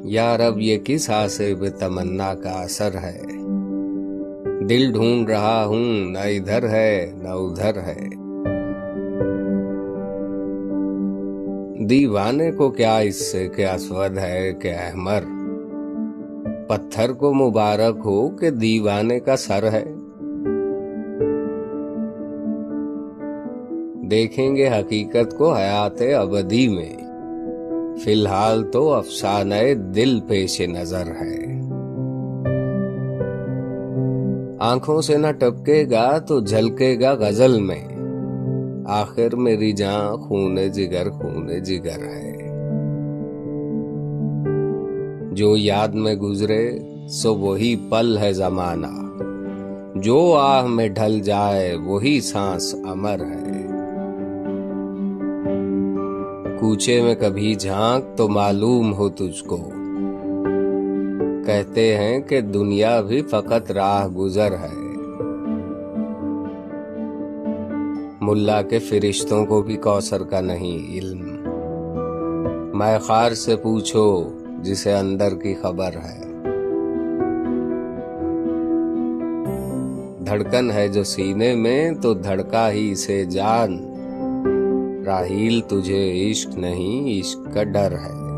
यार अब ये किस हासिब तमन्ना का असर है। दिल ढूंढ रहा हूं, न इधर है न उधर है। दीवाने को क्या इससे क्या स्वस्थ है कि अहमर। पत्थर को मुबारक हो कि दीवाने का सर है। देखेंगे हकीकत को हयाते अबदी में। फिलहाल तो अफसाने दिल पेश नजर है। आंखों से न टपकेगा तो झलकेगा गजल में। आखिर मेरी जान खूने जिगर है। जो याद में गुजरे सो वही पल है जमाना। जो आह में ढल जाए वही सांस अमर है। कूचे में कभी झांक तो मालूम हो तुझको। कहते हैं कि दुनिया भी फकत राह गुजर है। मुल्ला के फिरिश्तों को भी कौसर का नहीं इल्म। मैखार से पूछो जिसे अंदर की खबर है। धड़कन है जो सीने में तो धड़का ही से जान। राहील तुझे इश्क नहीं इश्क का डर है।